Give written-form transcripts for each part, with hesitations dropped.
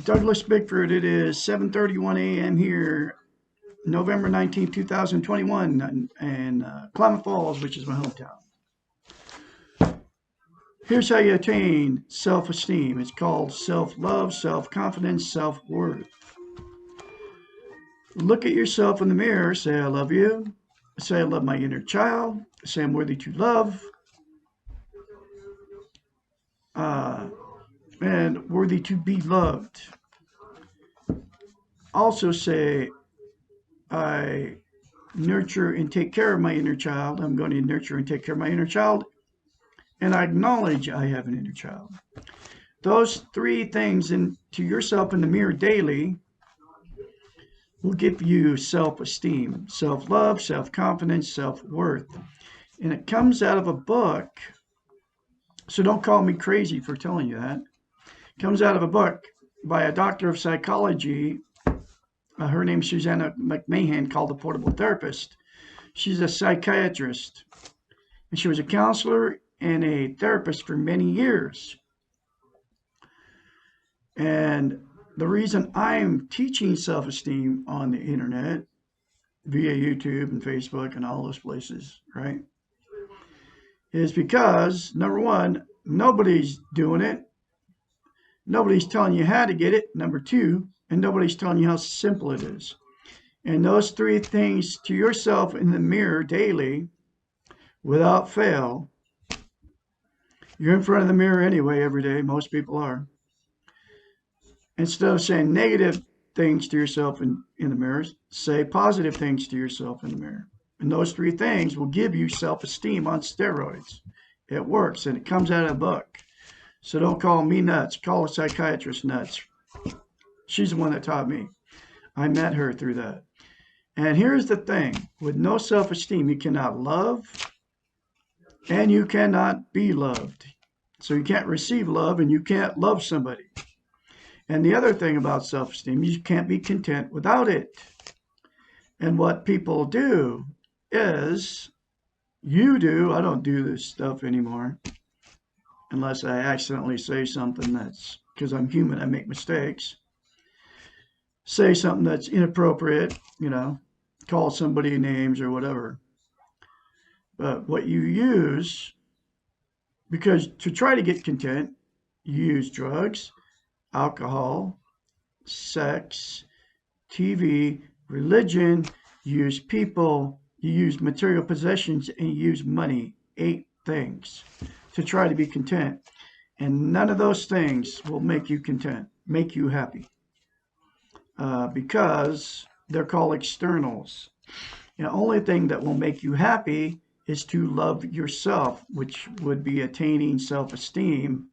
Douglas Bickford. It is 7:31 a.m. here, November 19th, 2021, in Klamath Falls, which is my hometown. Here's how you attain self-esteem. It's called self-love, self-confidence, self-worth. Look at yourself in the mirror. Say, I love you. Say, I love my inner child. Say, I'm worthy to love. And worthy to be loved. Also say, I nurture and take care of my inner child. I'm going to nurture and take care of my inner child. And I acknowledge I have an inner child. Those three things to yourself in the mirror daily will give you self-esteem, self-love, self-confidence, self-worth. And it comes out of a book. So don't call me crazy for telling you that. It comes out of a book by a doctor of psychology. Her name's Susanna McMahon, called The Portable Therapist. She's a psychiatrist. And she was a counselor and a therapist for many years. And the reason I'm teaching self-esteem on the internet via YouTube and Facebook and all those places, right, is because, number one, nobody's doing it. Nobody's telling you how to get it. Number two, and nobody's telling you how simple it is. And those three things to yourself in the mirror daily, without fail. You're in front of the mirror anyway every day. Most people are. Instead of saying negative things to yourself in the mirror, say positive things to yourself in the mirror. And those three things will give you self-esteem on steroids. It works, and it comes out of a book. So don't call me nuts. Call a psychiatrist nuts. She's the one that taught me. I met her through that. And here's the thing. With no self-esteem, you cannot love, and you cannot be loved. So you can't receive love, and you can't love somebody. And the other thing about self-esteem, you can't be content without it. And what people do is, I don't do this stuff anymore, unless I accidentally say something that's, because I'm human, I make mistakes. Say something that's inappropriate, call somebody names or whatever. But what you use, because to try to get content, you use drugs, alcohol, sex, TV, religion, you use people, you use material possessions, and you use money. 8 things to try to be content. And none of those things will make you content, make you happy. Because they're called externals. The only thing that will make you happy is to love yourself, which would be attaining self-esteem.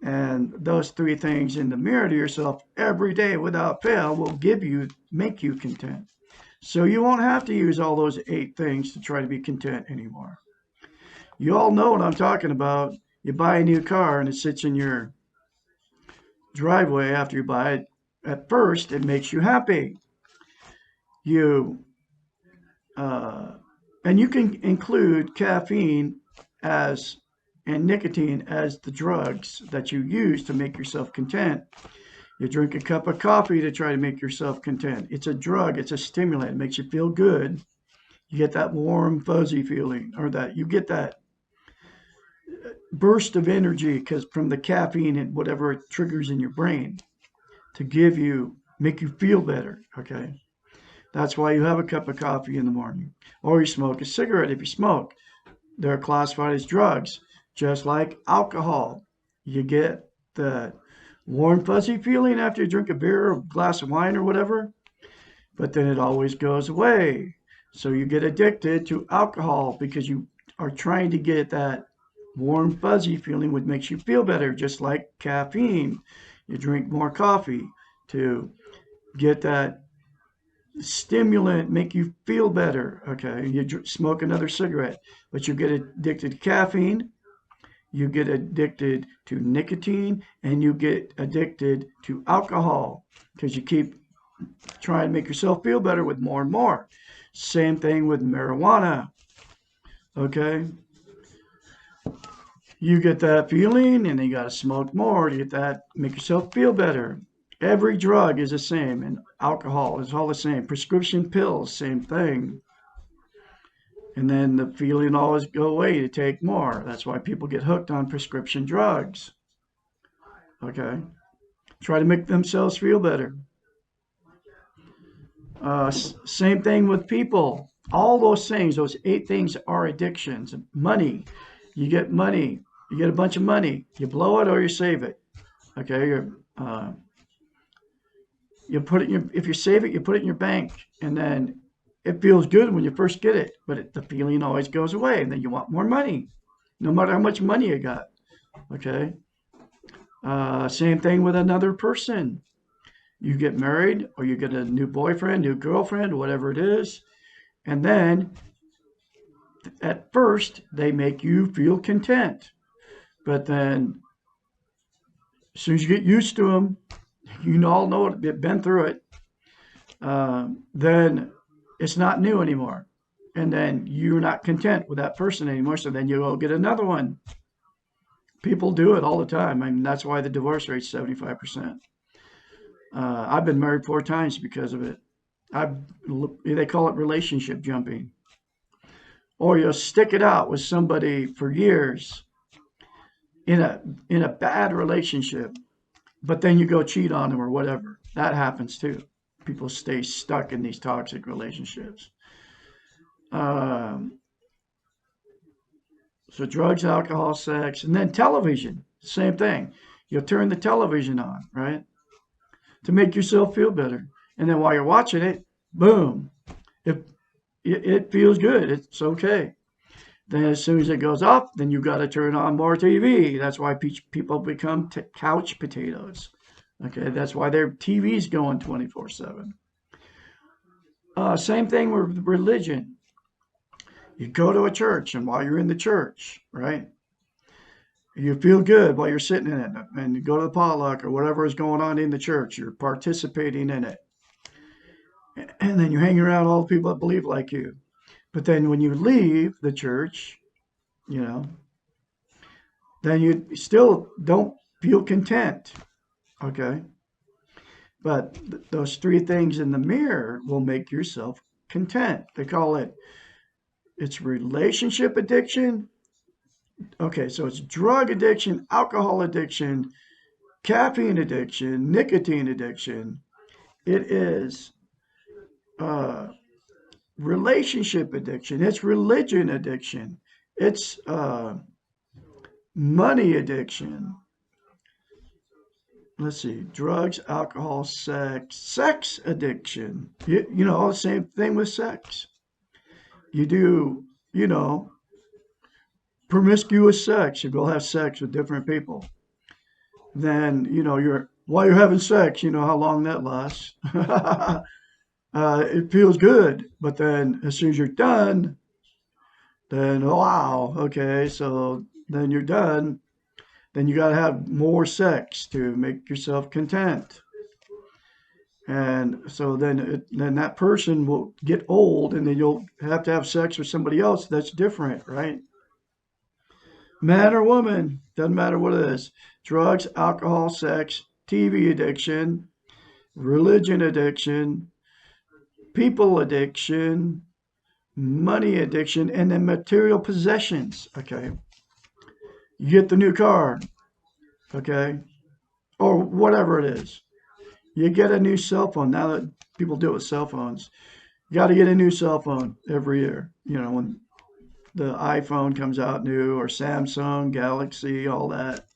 And those 3 things in the mirror to yourself every day without fail will make you content. So you won't have to use all those 8 things to try to be content anymore. You all know what I'm talking about. You buy a new car and it sits in your driveway after you buy it. At first, it makes you happy. And you can include caffeine and nicotine as the drugs that you use to make yourself content. You drink a cup of coffee to try to make yourself content. It's a drug. It's a stimulant. It makes you feel good. You get that warm, fuzzy feeling, or that you get that burst of energy because from the caffeine and whatever it triggers in your brain to make you feel better. Okay. That's why you have a cup of coffee in the morning, or you smoke a cigarette. If you smoke, they're classified as drugs, just like alcohol. You get the warm, fuzzy feeling after you drink a beer or a glass of wine or whatever, but then it always goes away. So you get addicted to alcohol because you are trying to get that warm, fuzzy feeling, which makes you feel better, just like caffeine. You drink more coffee to get that stimulant, make you feel better. Okay, you smoke another cigarette, but you get addicted to caffeine, you get addicted to nicotine, and you get addicted to alcohol because you keep trying to make yourself feel better with more and more. Same thing with marijuana. Okay, You get that feeling, and then you got to smoke more to get that, make yourself feel better. Every drug is the same, and alcohol is all the same. Prescription pills, same thing. And then the feeling always go away to take more. That's why people get hooked on prescription drugs. Okay, try to make themselves feel better. Same thing with people. All those things, those 8 things are addictions. Money, you get money, you get a bunch of money, you blow it or you save it. Okay, you put it in your, if you save it, you put it in your bank, and then it feels good when you first get it, but the feeling always goes away, and then you want more money, no matter how much money you got. Okay, same thing with another person. You get married, or you get a new boyfriend, new girlfriend, whatever it is, and then at first they make you feel content, but then as soon as you get used to them, you all know it, you've been through it, then it's not new anymore. And then you're not content with that person anymore. So then you go get another one. People do it all the time. I mean, that's why the divorce rate's 75%. I've been married 4 times because of it. They call it relationship jumping. Or you'll stick it out with somebody for years in a bad relationship, but then you go cheat on them or whatever. That happens too. People stay stuck in these toxic relationships. So drugs, alcohol, sex, and then television, same thing. You'll turn the television on, right, to make yourself feel better. And then while you're watching it, boom, it feels good. It's okay. Then as soon as it goes up, then you got to turn on more TV. That's why people become couch potatoes. Okay, that's why their TV's going 24/7. Same thing with religion. You go to a church, and while you're in the church, right, you feel good while you're sitting in it, and you go to the potluck or whatever is going on in the church. You're participating in it, and then you hang around all the people that believe like you. But then when you leave the church, you know, then you still don't feel content. Okay, but those 3 things in the mirror will make yourself content. They call it, it's relationship addiction. Okay, so it's drug addiction, alcohol addiction, caffeine addiction, nicotine addiction. It is relationship addiction. It's religion addiction. It's money addiction. Let's see, drugs, alcohol, sex addiction. You know, the same thing with sex. You do, promiscuous sex. You go have sex with different people. Then, while you're having sex, you know how long that lasts. It feels good, but then as soon as you're done, then, oh, wow, okay, so then you're done. Then you got to have more sex to make yourself content. And so then that person will get old, and then you'll have to have sex with somebody else that's different, right? Man or woman, doesn't matter what it is. Drugs, alcohol, sex, TV addiction, religion addiction, people addiction, money addiction, and then material possessions. Okay. You get the new car, okay, or whatever it is. You get a new cell phone. Now that people do it with cell phones, you got to get a new cell phone every year. When the iPhone comes out new, or Samsung, Galaxy, all that.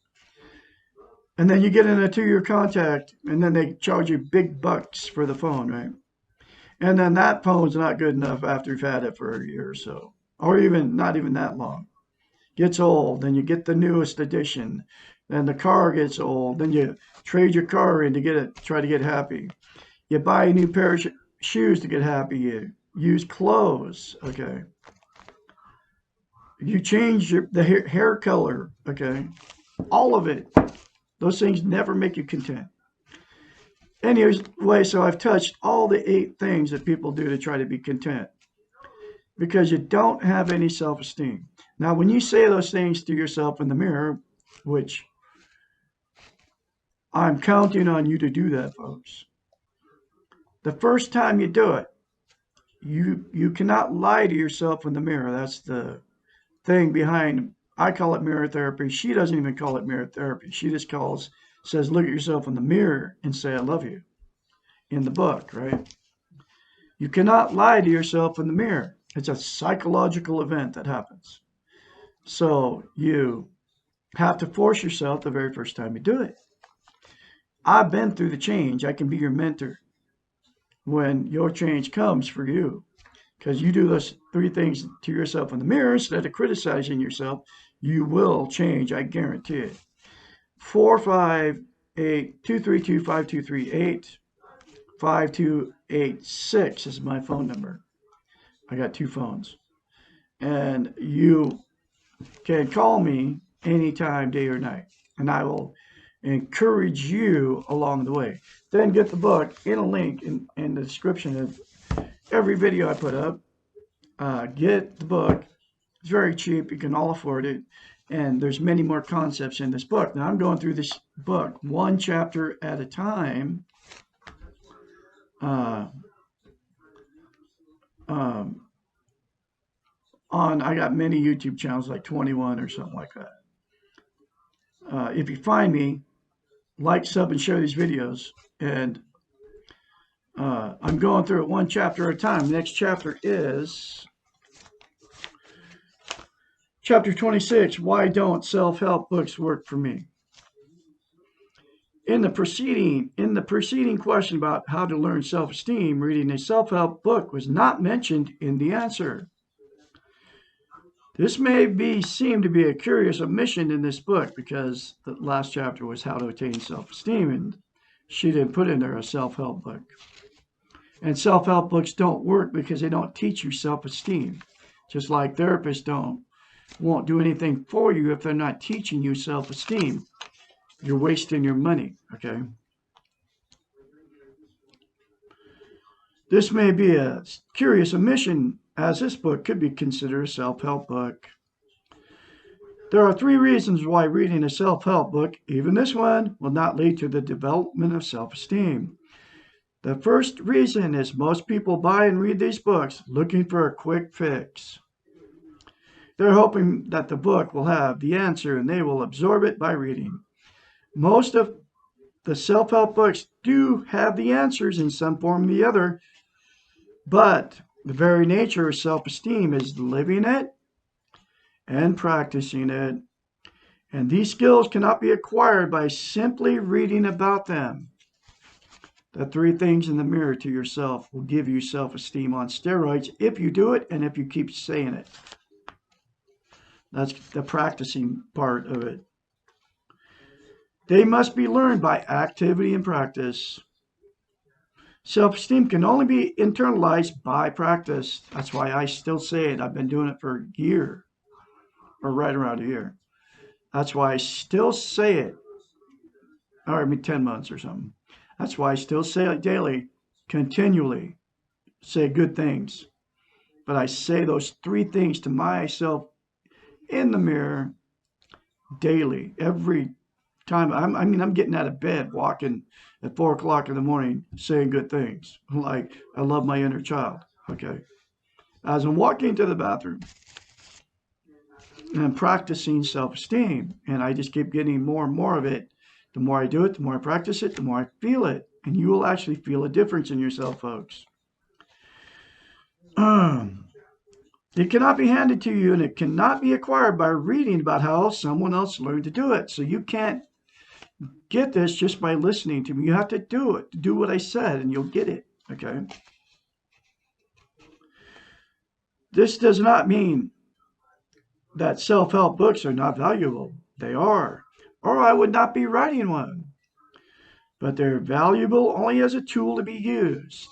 And then you get in a 2-year contract, and then they charge you big bucks for the phone, right? And then that phone's not good enough after you've had it for a year or so, or even not even that long. Gets old, then you get the newest edition. Then the car gets old, then you trade your car in to try to get happy. You buy a new pair of shoes to get happy. You use clothes, okay. You change the hair color, okay. All of it. Those things never make you content. Anyway, so I've touched all the 8 things that people do to try to be content. because you don't have any self-esteem. Now, when you say those things to yourself in the mirror, which I'm counting on you to do that, folks. The first time you do it, you cannot lie to yourself in the mirror. That's the thing behind, I call it mirror therapy. She doesn't even call it mirror therapy. She just says, look at yourself in the mirror and say, I love you, in the book, right? You cannot lie to yourself in the mirror. It's a psychological event that happens. So you have to force yourself the very first time you do it. I've been through the change. I can be your mentor when your change comes for you. Because you do those 3 things to yourself in the mirror instead of criticizing yourself, you will change, I guarantee it. 458-232-5238. 5286 is my phone number. I got 2 phones. And you can call me anytime, day or night. And I will encourage you along the way. Then get the book in a link in the description of every video I put up. Get the book. It's very cheap. You can all afford it. And there's many more concepts in this book. Now I'm going through this book 1 chapter at a time. I got many YouTube channels, like 21 or something like that. If you find me, like, sub, and share these videos. And I'm going through it 1 chapter at a time. The next chapter is chapter 26, Why Don't Self-Help Books Work for Me? In the preceding question about how to learn self-esteem, reading a self-help book was not mentioned in the answer. This may seem to be a curious omission in this book, because the last chapter was how to attain self-esteem, and she didn't put in there a self-help book. And self-help books don't work because they don't teach you self-esteem. Just like therapists won't do anything for you if they're not teaching you self-esteem. You're wasting your money, okay? This may be a curious omission, as this book could be considered a self-help book. There are 3 reasons why reading a self-help book, even this one, will not lead to the development of self-esteem. The first reason is most people buy and read these books looking for a quick fix. They're hoping that the book will have the answer and they will absorb it by reading. Most of the self-help books do have the answers in some form or the other, but the very nature of self-esteem is living it and practicing it. And these skills cannot be acquired by simply reading about them. The 3 things in the mirror to yourself will give you self-esteem on steroids if you do it and if you keep saying it. That's the practicing part of it. They must be learned by activity and practice. Self-esteem can only be internalized by practice. That's why I still say it. I've been doing it for a year, or right around a year. That's why I still say it. Or I mean 10 months or something. That's why I still say it daily, continually. Say good things. But I say those 3 things to myself in the mirror daily, every time. I'm getting out of bed, walking at 4 o'clock in the morning, saying good things. Like, I love my inner child, okay? As I'm walking to the bathroom, and I'm practicing self-esteem, and I just keep getting more and more of it. The more I do it, the more I practice it, the more I feel it. And you will actually feel a difference in yourself, folks. It cannot be handed to you, and it cannot be acquired by reading about how someone else learned to do it. So you can't get this just by listening to me. You have to do it. Do what I said, and you'll get it, okay? This does not mean that self-help books are not valuable. They are, or I would not be writing one. But they're valuable only as a tool to be used.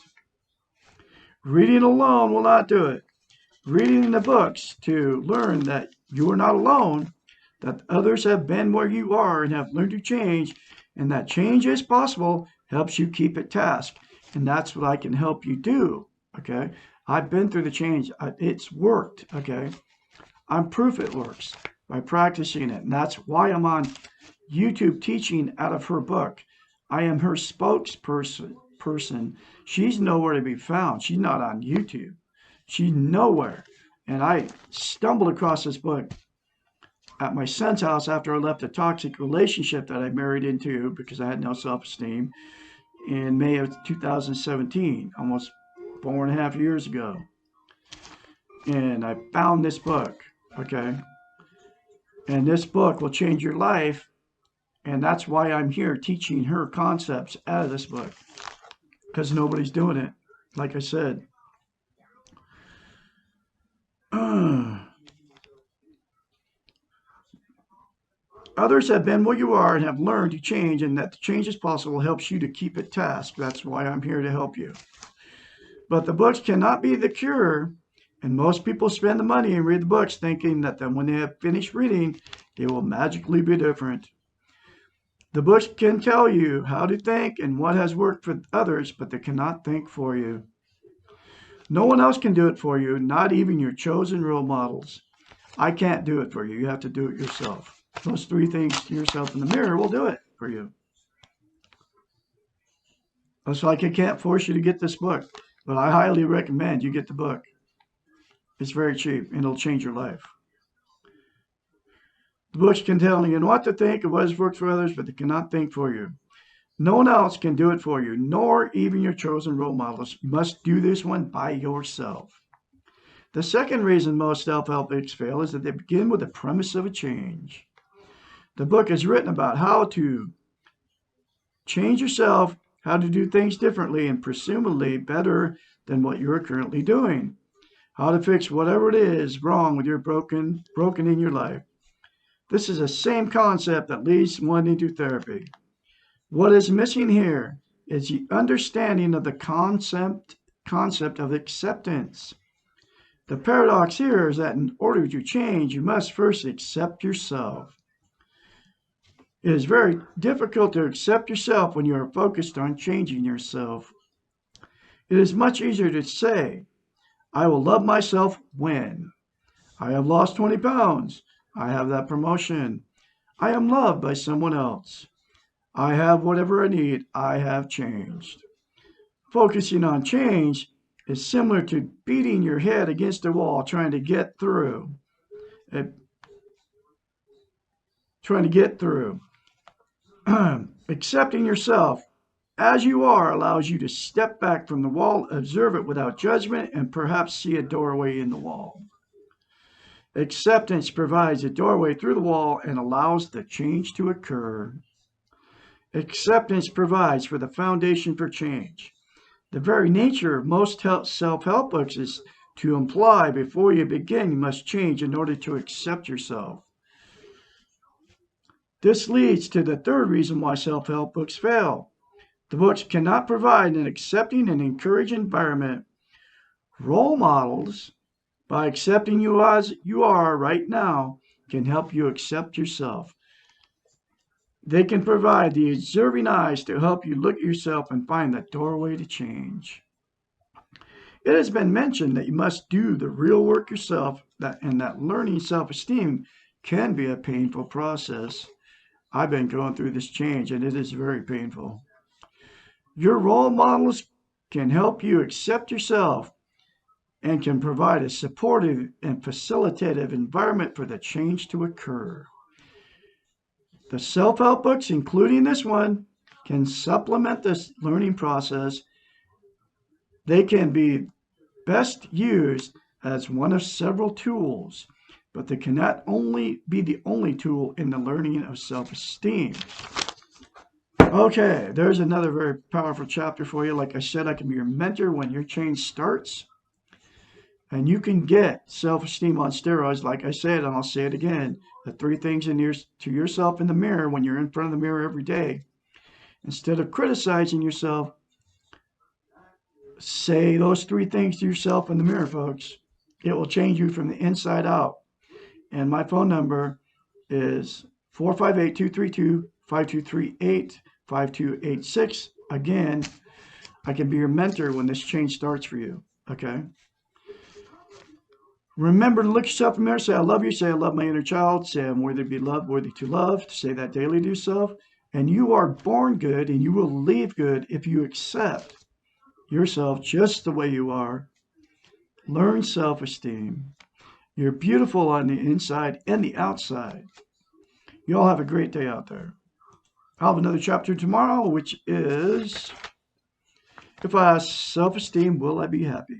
Reading alone will not do it. Reading the books to learn that you are not alone, that others have been where you are and have learned to change, and that change is possible, helps you keep at task. And that's what I can help you do, okay? I've been through the change. It's worked, okay? I'm proof it works by practicing it. And that's why I'm on YouTube teaching out of her book. I am her spokesperson. She's nowhere to be found. She's not on YouTube. She's nowhere. And I stumbled across this book at my son's house after I left a toxic relationship that I married into because I had no self-esteem in May of 2017, almost 4.5 years ago. And I found this book, okay? And this book will change your life. And that's why I'm here teaching her concepts out of this book, because nobody's doing it. Like I said, others have been where you are and have learned to change, and that the change is possible helps you to keep at task. That's why I'm here to help you. But the books cannot be the cure, and most people spend the money and read the books thinking that then when they have finished reading, they will magically be different. The books can tell you how to think and what has worked for others, but they cannot think for you. No one else can do it for you, not even your chosen role models. I can't do it for you. You have to do it yourself. Those 3 things to yourself in the mirror will do it for you. It's like I can't force you to get this book, but I highly recommend you get the book. It's very cheap, and it'll change your life. The books can tell you what to think and what has worked for others, but they cannot think for you. No one else can do it for you, nor even your chosen role models. You must do this one by yourself. The second reason most self-help books fail is that they begin with the premise of a change. The book is written about how to change yourself, how to do things differently and presumably better than what you're currently doing. How to fix whatever it is wrong with your broken in your life. This is the same concept that leads one into therapy. What is missing here is the understanding of the concept of acceptance. The paradox here is that in order to change, you must first accept yourself. It is very difficult to accept yourself when you are focused on changing yourself. It is much easier to say, I will love myself when I have lost 20 pounds. I have that promotion. I am loved by someone else. I have whatever I need. I have changed. Focusing on change is similar to beating your head against a wall trying to get through. Accepting yourself as you are allows you to step back from the wall, observe it without judgment, and perhaps see a doorway in the wall. Acceptance provides a doorway through the wall and allows the change to occur. Acceptance provides for the foundation for change. The very nature of most self-help books is to imply before you begin, you must change in order to accept yourself. This leads to the third reason why self-help books fail. The books cannot provide an accepting and encouraging environment. Role models, by accepting you as you are right now, can help you accept yourself. They can provide the observing eyes to help you look at yourself and find the doorway to change. It has been mentioned that you must do the real work yourself, and that learning self-esteem can be a painful process. I've been going through this change, and it is very painful. Your role models can help you accept yourself and can provide a supportive and facilitative environment for the change to occur. The self-help books, including this one, can supplement this learning process. They can be best used as one of several tools, but they cannot only be the only tool in the learning of self-esteem. Okay, there's another very powerful chapter for you. Like I said, I can be your mentor when your change starts. And you can get self-esteem on steroids, like I said, and I'll say it again. The 3 things to yourself in the mirror when you're in front of the mirror every day. Instead of criticizing yourself, say those 3 things to yourself in the mirror, folks. It will change you from the inside out. And my phone number is 458-232-5238, 5286. Again, I can be your mentor when this change starts for you, okay? Remember to look yourself in the mirror, say, I love you, say, I love my inner child, say, I'm worthy to be loved, worthy to love, say that daily to yourself. And you are born good and you will leave good if you accept yourself just the way you are. Learn self-esteem. You're beautiful on the inside and the outside. You all have a great day out there. I'll have another chapter tomorrow, which is, if I have self-esteem, will I be happy?